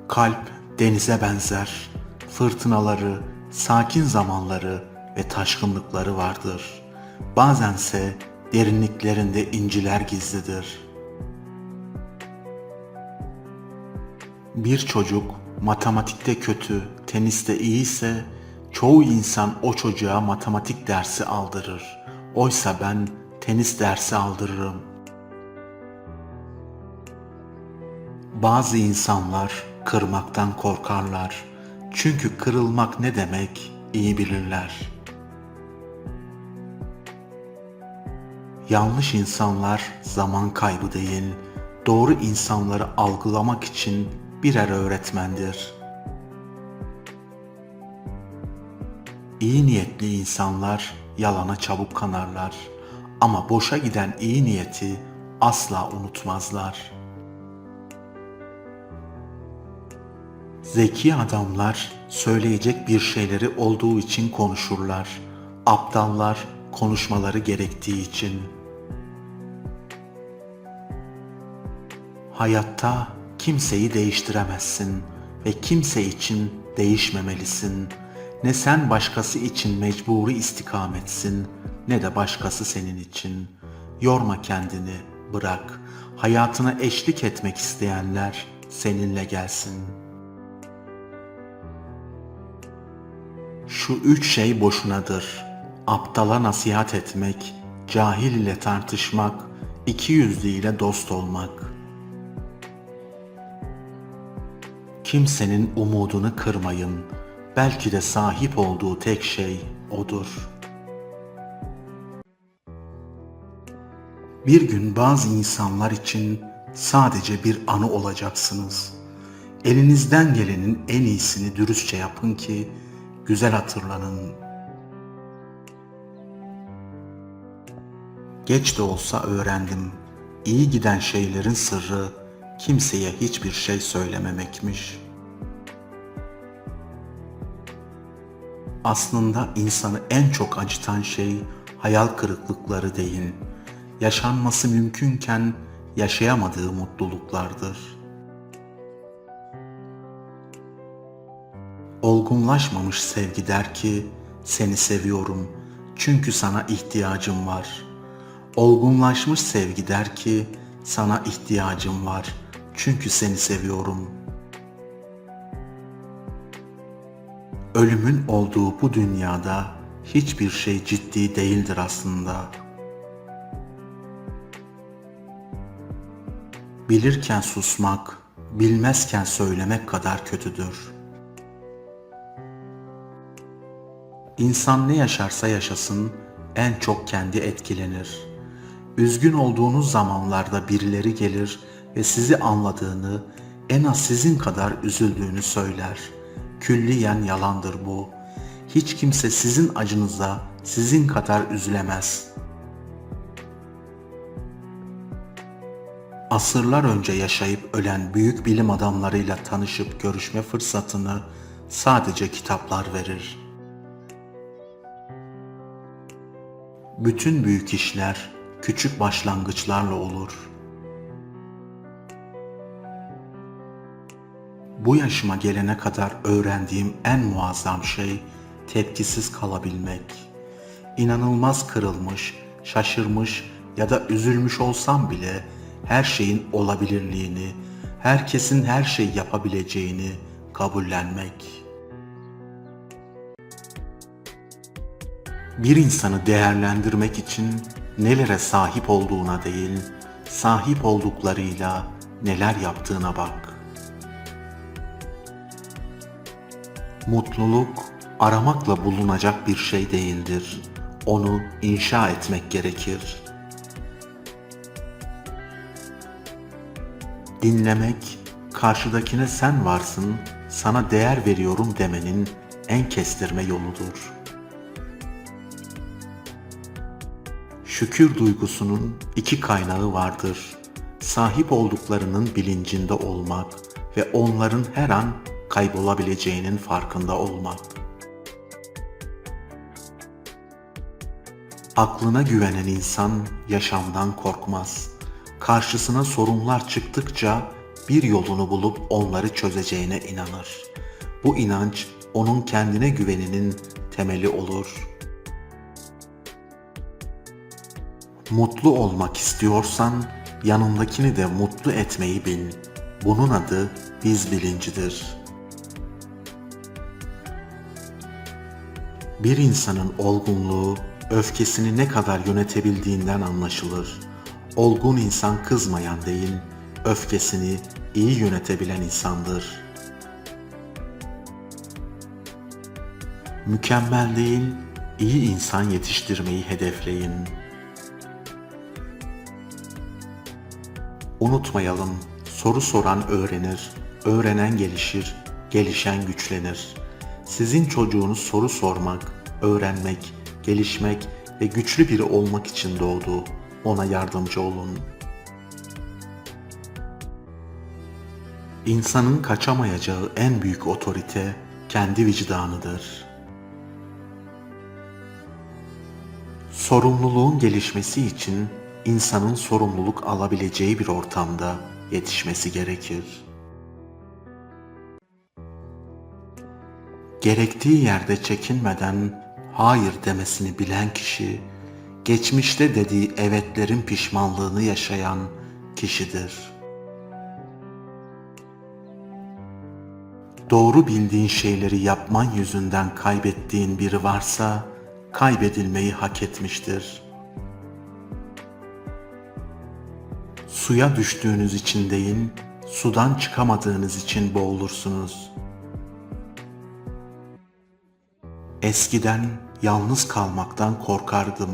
Kalp denize benzer. Fırtınaları, sakin zamanları ve taşkınlıkları vardır. Bazense derinliklerinde inciler gizlidir. Bir çocuk matematikte kötü, teniste iyi ise çoğu insan o çocuğa matematik dersi aldırır. Oysa ben tenis dersi aldırırım. Bazı insanlar kırmaktan korkarlar. Çünkü kırılmak ne demek iyi bilirler. Yanlış insanlar zaman kaybı değil, doğru insanları algılamak için birer öğretmendir. İyi niyetli insanlar yalana çabuk kanarlar ama boşa giden iyi niyeti asla unutmazlar. Zeki adamlar söyleyecek bir şeyleri olduğu için konuşurlar. Aptallar konuşmaları gerektiği için. Hayatta kimseyi değiştiremezsin ve kimse için değişmemelisin. Ne sen başkası için mecburi istikametsin, ne de başkası senin için. Yorma kendini, bırak. Hayatına eşlik etmek isteyenler seninle gelsin. Şu üç şey boşunadır. Aptala nasihat etmek, cahil ile tartışmak, ikiyüzlü ile dost olmak. Kimsenin umudunu kırmayın. Belki de sahip olduğu tek şey odur. Bir gün bazı insanlar için sadece bir anı olacaksınız. Elinizden gelenin en iyisini dürüstçe yapın ki güzel hatırlanın. Geç de olsa öğrendim. İyi giden şeylerin sırrı kimseye hiçbir şey söylememekmiş. Aslında insanı en çok acıtan şey hayal kırıklıkları değil, yaşanması mümkünken yaşayamadığı mutluluklardır. Olgunlaşmamış sevgi der ki, seni seviyorum çünkü sana ihtiyacım var. Olgunlaşmış sevgi der ki, sana ihtiyacım var çünkü seni seviyorum. Ölümün olduğu bu dünyada hiçbir şey ciddi değildir aslında. Bilirken susmak, bilmezken söylemek kadar kötüdür. İnsan ne yaşarsa yaşasın en çok kendi etkilenir. Üzgün olduğunuz zamanlarda birileri gelir ve sizi anladığını, en az sizin kadar üzüldüğünü söyler. Külliyen yalandır bu. Hiç kimse sizin acınıza sizin kadar üzülemez. Asırlar önce yaşayıp ölen büyük bilim adamlarıyla tanışıp görüşme fırsatını sadece kitaplar verir. Bütün büyük işler küçük başlangıçlarla olur. Bu yaşıma gelene kadar öğrendiğim en muazzam şey tepkisiz kalabilmek. İnanılmaz kırılmış, şaşırmış ya da üzülmüş olsam bile her şeyin olabilirliğini, herkesin her şey yapabileceğini kabullenmek. Bir insanı değerlendirmek için nelere sahip olduğuna değil, sahip olduklarıyla neler yaptığına bak. Mutluluk aramakla bulunacak bir şey değildir. Onu inşa etmek gerekir. Dinlemek, karşıdakine sen varsın, sana değer veriyorum demenin en kestirme yoludur. Şükür duygusunun iki kaynağı vardır. Sahip olduklarının bilincinde olmak ve onların her an kaybolabileceğinin farkında olmak. Aklına güvenen insan yaşamdan korkmaz. Karşısına sorunlar çıktıkça bir yolunu bulup onları çözeceğine inanır. Bu inanç onun kendine güveninin temeli olur. Mutlu olmak istiyorsan yanındakini de mutlu etmeyi bil. Bunun adı biz bilincidir. Bir insanın olgunluğu, öfkesini ne kadar yönetebildiğinden anlaşılır. Olgun insan kızmayan değil, öfkesini iyi yönetebilen insandır. Mükemmel değil, iyi insan yetiştirmeyi hedefleyin. Unutmayalım, soru soran öğrenir, öğrenen gelişir, gelişen güçlenir. Sizin çocuğunuz soru sormak, öğrenmek, gelişmek ve güçlü biri olmak için doğdu. Ona yardımcı olun. İnsanın kaçamayacağı en büyük otorite kendi vicdanıdır. Sorumluluğun gelişmesi için insanın sorumluluk alabileceği bir ortamda yetişmesi gerekir. Gerektiği yerde çekinmeden hayır demesini bilen kişi, geçmişte dediği evetlerin pişmanlığını yaşayan kişidir. Doğru bildiğin şeyleri yapman yüzünden kaybettiğin biri varsa, kaybedilmeyi hak etmiştir. Suya düştüğünüz için değil, sudan çıkamadığınız için boğulursunuz. Eskiden yalnız kalmaktan korkardım.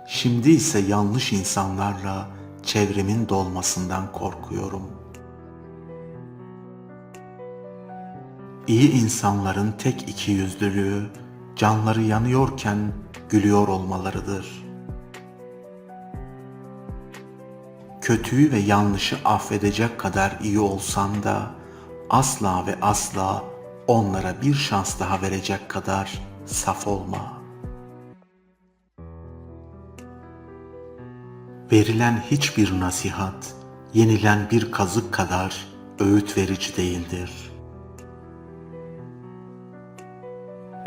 Şimdi ise yanlış insanlarla çevremin dolmasından korkuyorum. İyi insanların tek ikiyüzlülüğü, canları yanıyorken gülüyor olmalarıdır. Kötüyü ve yanlışı affedecek kadar iyi olsan da asla ve asla onlara bir şans daha verecek kadar saf olma. Verilen hiçbir nasihat, yenilen bir kazık kadar öğüt verici değildir.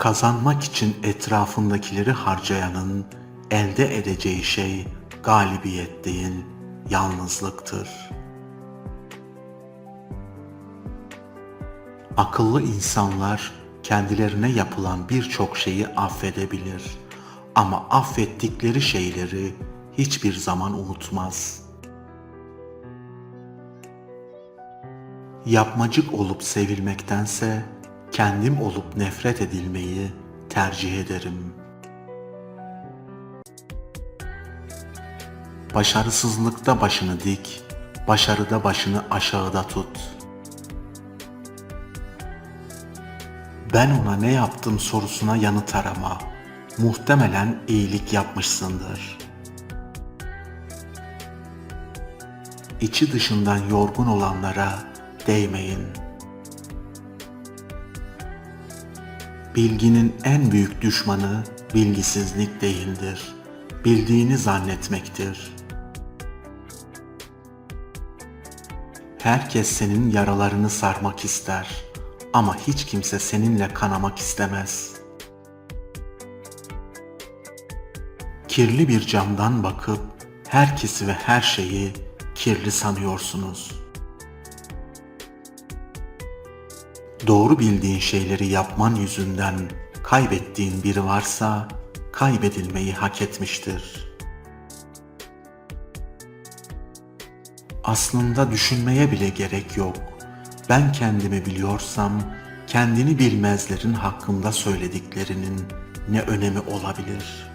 Kazanmak için etrafındakileri harcayanın elde edeceği şey galibiyet değil, yalnızlıktır. Akıllı insanlar kendilerine yapılan birçok şeyi affedebilir ama affettikleri şeyleri hiçbir zaman unutmaz. Yapmacık olup sevilmektense kendim olup nefret edilmeyi tercih ederim. Başarısızlıkta başını dik, başarıda başını aşağıda tut. Ben ona ne yaptım sorusuna yanıt arama. Muhtemelen iyilik yapmışsındır. İçi dışından yorgun olanlara değmeyin. Bilginin en büyük düşmanı bilgisizlik değildir, bildiğini zannetmektir. Herkes senin yaralarını sarmak ister ama hiç kimse seninle kanamak istemez. Kirli bir camdan bakıp herkesi ve her şeyi kirli sanıyorsunuz. Doğru bildiğin şeyleri yapman yüzünden kaybettiğin biri varsa kaybedilmeyi hak etmiştir. Aslında düşünmeye bile gerek yok. Ben kendimi biliyorsam kendini bilmezlerin hakkımda söylediklerinin ne önemi olabilir?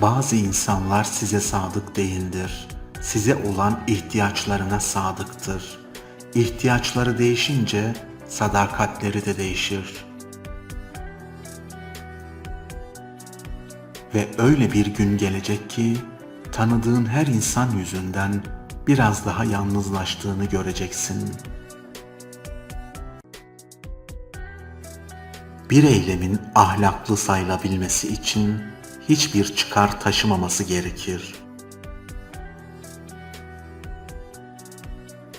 Bazı insanlar size sadık değildir. Size olan ihtiyaçlarına sadıktır. İhtiyaçları değişince sadakatleri de değişir. Ve öyle bir gün gelecek ki tanıdığın her insan yüzünden biraz daha yalnızlaştığını göreceksin. Bir eylemin ahlaklı sayılabilmesi için hiçbir çıkar taşımaması gerekir.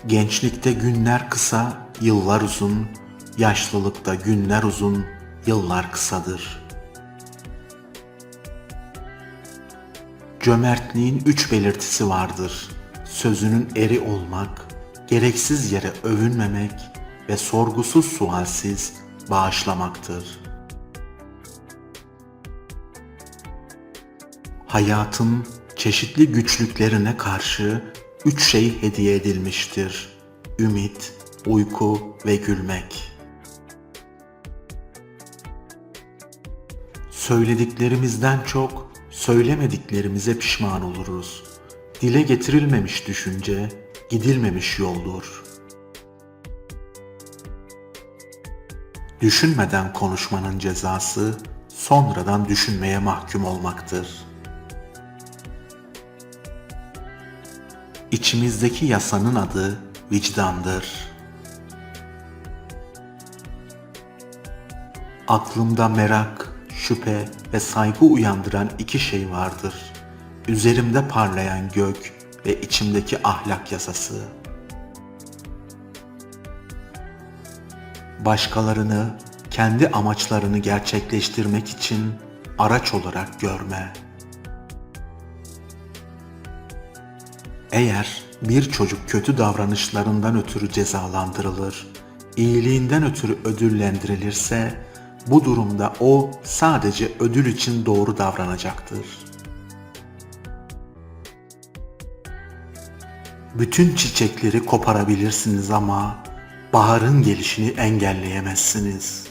Gençlikte günler kısa, yıllar uzun, yaşlılıkta günler uzun, yıllar kısadır. Cömertliğin 3 belirtisi vardır. Sözünün eri olmak, gereksiz yere övünmemek ve sorgusuz sualsiz bağışlamaktır. Hayatın çeşitli güçlüklerine karşı üç şey hediye edilmiştir: ümit, uyku ve gülmek. Söylediklerimizden çok söylemediklerimize pişman oluruz. Dile getirilmemiş düşünce gidilmemiş yoldur. Düşünmeden konuşmanın cezası sonradan düşünmeye mahkum olmaktır. İçimizdeki yasanın adı vicdandır. Aklımda merak, şüphe ve saygı uyandıran iki şey vardır: üzerimde parlayan gök ve içimdeki ahlak yasası. Başkalarını kendi amaçlarını gerçekleştirmek için araç olarak görme. Eğer bir çocuk kötü davranışlarından ötürü cezalandırılır, iyiliğinden ötürü ödüllendirilirse, bu durumda o sadece ödül için doğru davranacaktır. Bütün çiçekleri koparabilirsiniz ama baharın gelişini engelleyemezsiniz.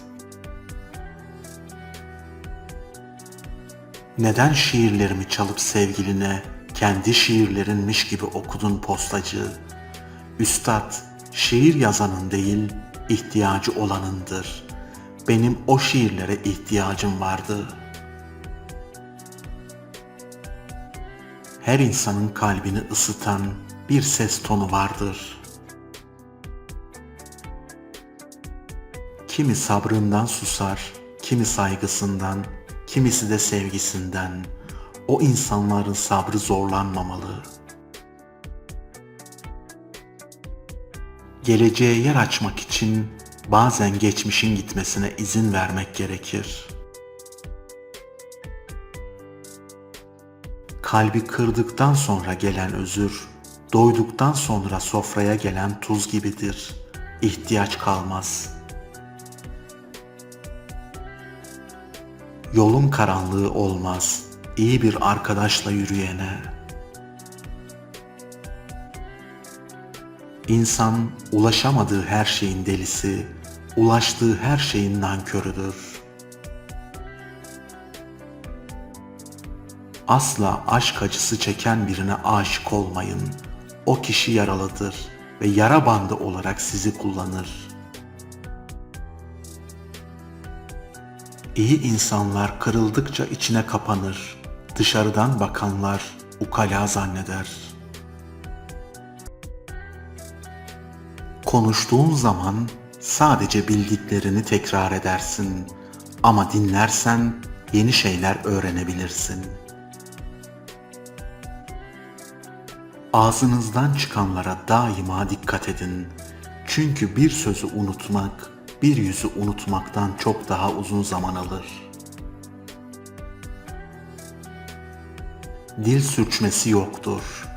Neden şiirlerimi çalıp sevgiline kendi şiirlerinmiş gibi okudun postacı? Üstad, şiir yazanın değil, ihtiyacı olanındır. Benim o şiirlere ihtiyacım vardı. Her insanın kalbini ısıtan bir ses tonu vardır. Kimi sabrından susar, kimi saygısından, kimisi de sevgisinden. O insanların sabrı zorlanmamalı. Geleceğe yer açmak için bazen geçmişin gitmesine izin vermek gerekir. Kalbi kırdıktan sonra gelen özür, doyduktan sonra sofraya gelen tuz gibidir. İhtiyaç kalmaz. Yolun karanlığı olmaz iyi bir arkadaşla yürüyene. İnsan ulaşamadığı her şeyin delisi, ulaştığı her şeyin nankörüdür. Asla aşk acısı çeken birine aşık olmayın. O kişi yaralıdır ve yara bandı olarak sizi kullanır. İyi insanlar kırıldıkça içine kapanır. Dışarıdan bakanlar ukala zanneder. Konuştuğun zaman sadece bildiklerini tekrar edersin. Ama dinlersen yeni şeyler öğrenebilirsin. Ağzınızdan çıkanlara daima dikkat edin. Çünkü bir sözü unutmak, bir yüzü unutmaktan çok daha uzun zaman alır. Dil sürçmesi yoktur.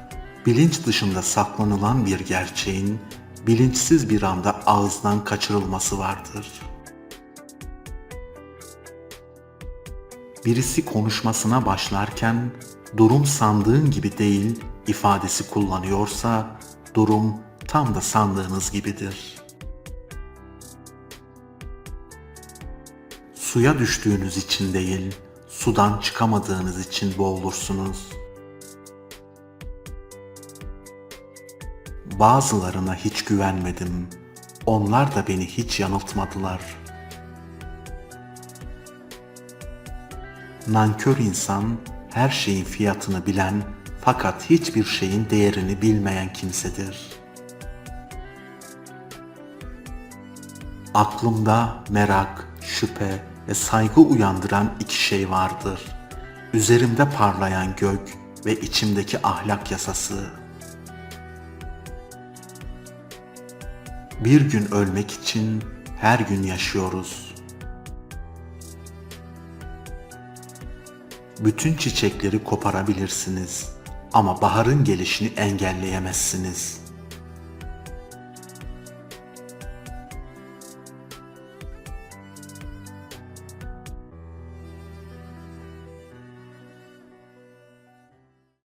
Bilinç dışında saklanılan bir gerçeğin bilinçsiz bir anda ağızdan kaçırılması vardır. Birisi konuşmasına başlarken durum sandığın gibi değil ifadesi kullanıyorsa durum tam da sandığınız gibidir. Suya düştüğünüz için değil, sudan çıkamadığınız için boğulursunuz. Bazılarına hiç güvenmedim. Onlar da beni hiç yanıltmadılar. Nankör insan, her şeyin fiyatını bilen fakat hiçbir şeyin değerini bilmeyen kimsedir. Aklımda merak, şüphe ve saygı uyandıran iki şey vardır: üzerimde parlayan gök ve içimdeki ahlak yasası. Bir gün ölmek için her gün yaşıyoruz. Bütün çiçekleri koparabilirsiniz ama baharın gelişini engelleyemezsiniz.